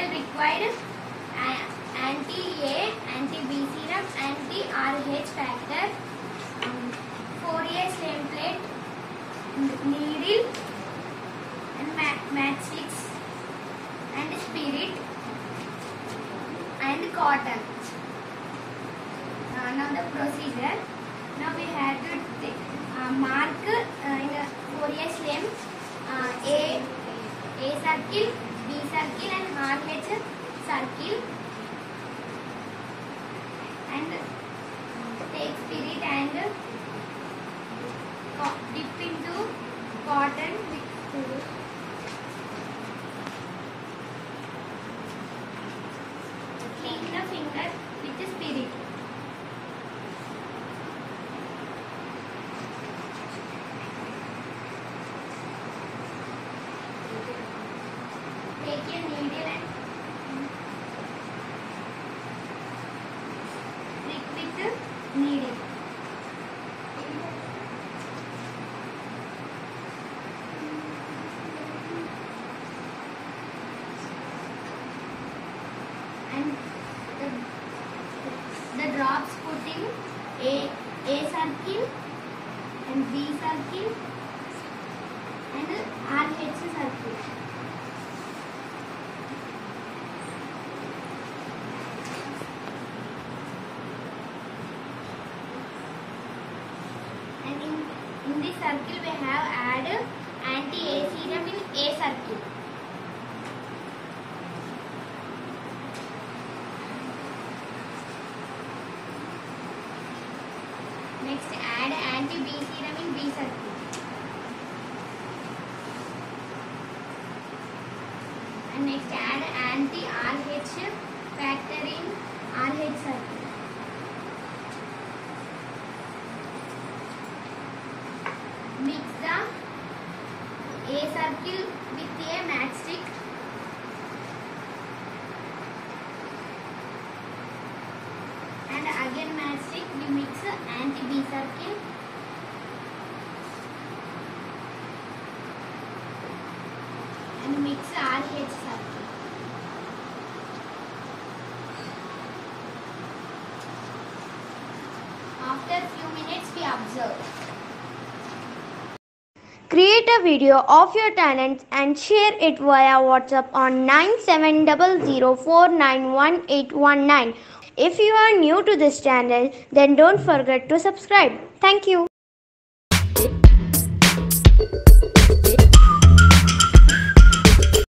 material required: anti-A, anti-B serum, anti-RH factor, 4A slime plate, needle, and matchsticks, and spirit, and cotton. Now the procedure. Now we have to mark in the 4A slime A circle, B circle, and RH circle, and take spirit and dip into cotton with clean the finger with the spirit. Take your needle and prick with the needle. And the drops put in A circle and B circle and RH circle. And in this circle we have add anti-A serum in A circle. Next add anti-B serum in B circle. And next add anti-RH factor in RH circle. Mix the A circle with a matchstick. And again matchstick, we mix anti-B circle. And mix RH circle. After few minutes we observe. Create a video of your talents and share it via WhatsApp on 9700491819. If you are new to this channel, then don't forget to subscribe. Thank you.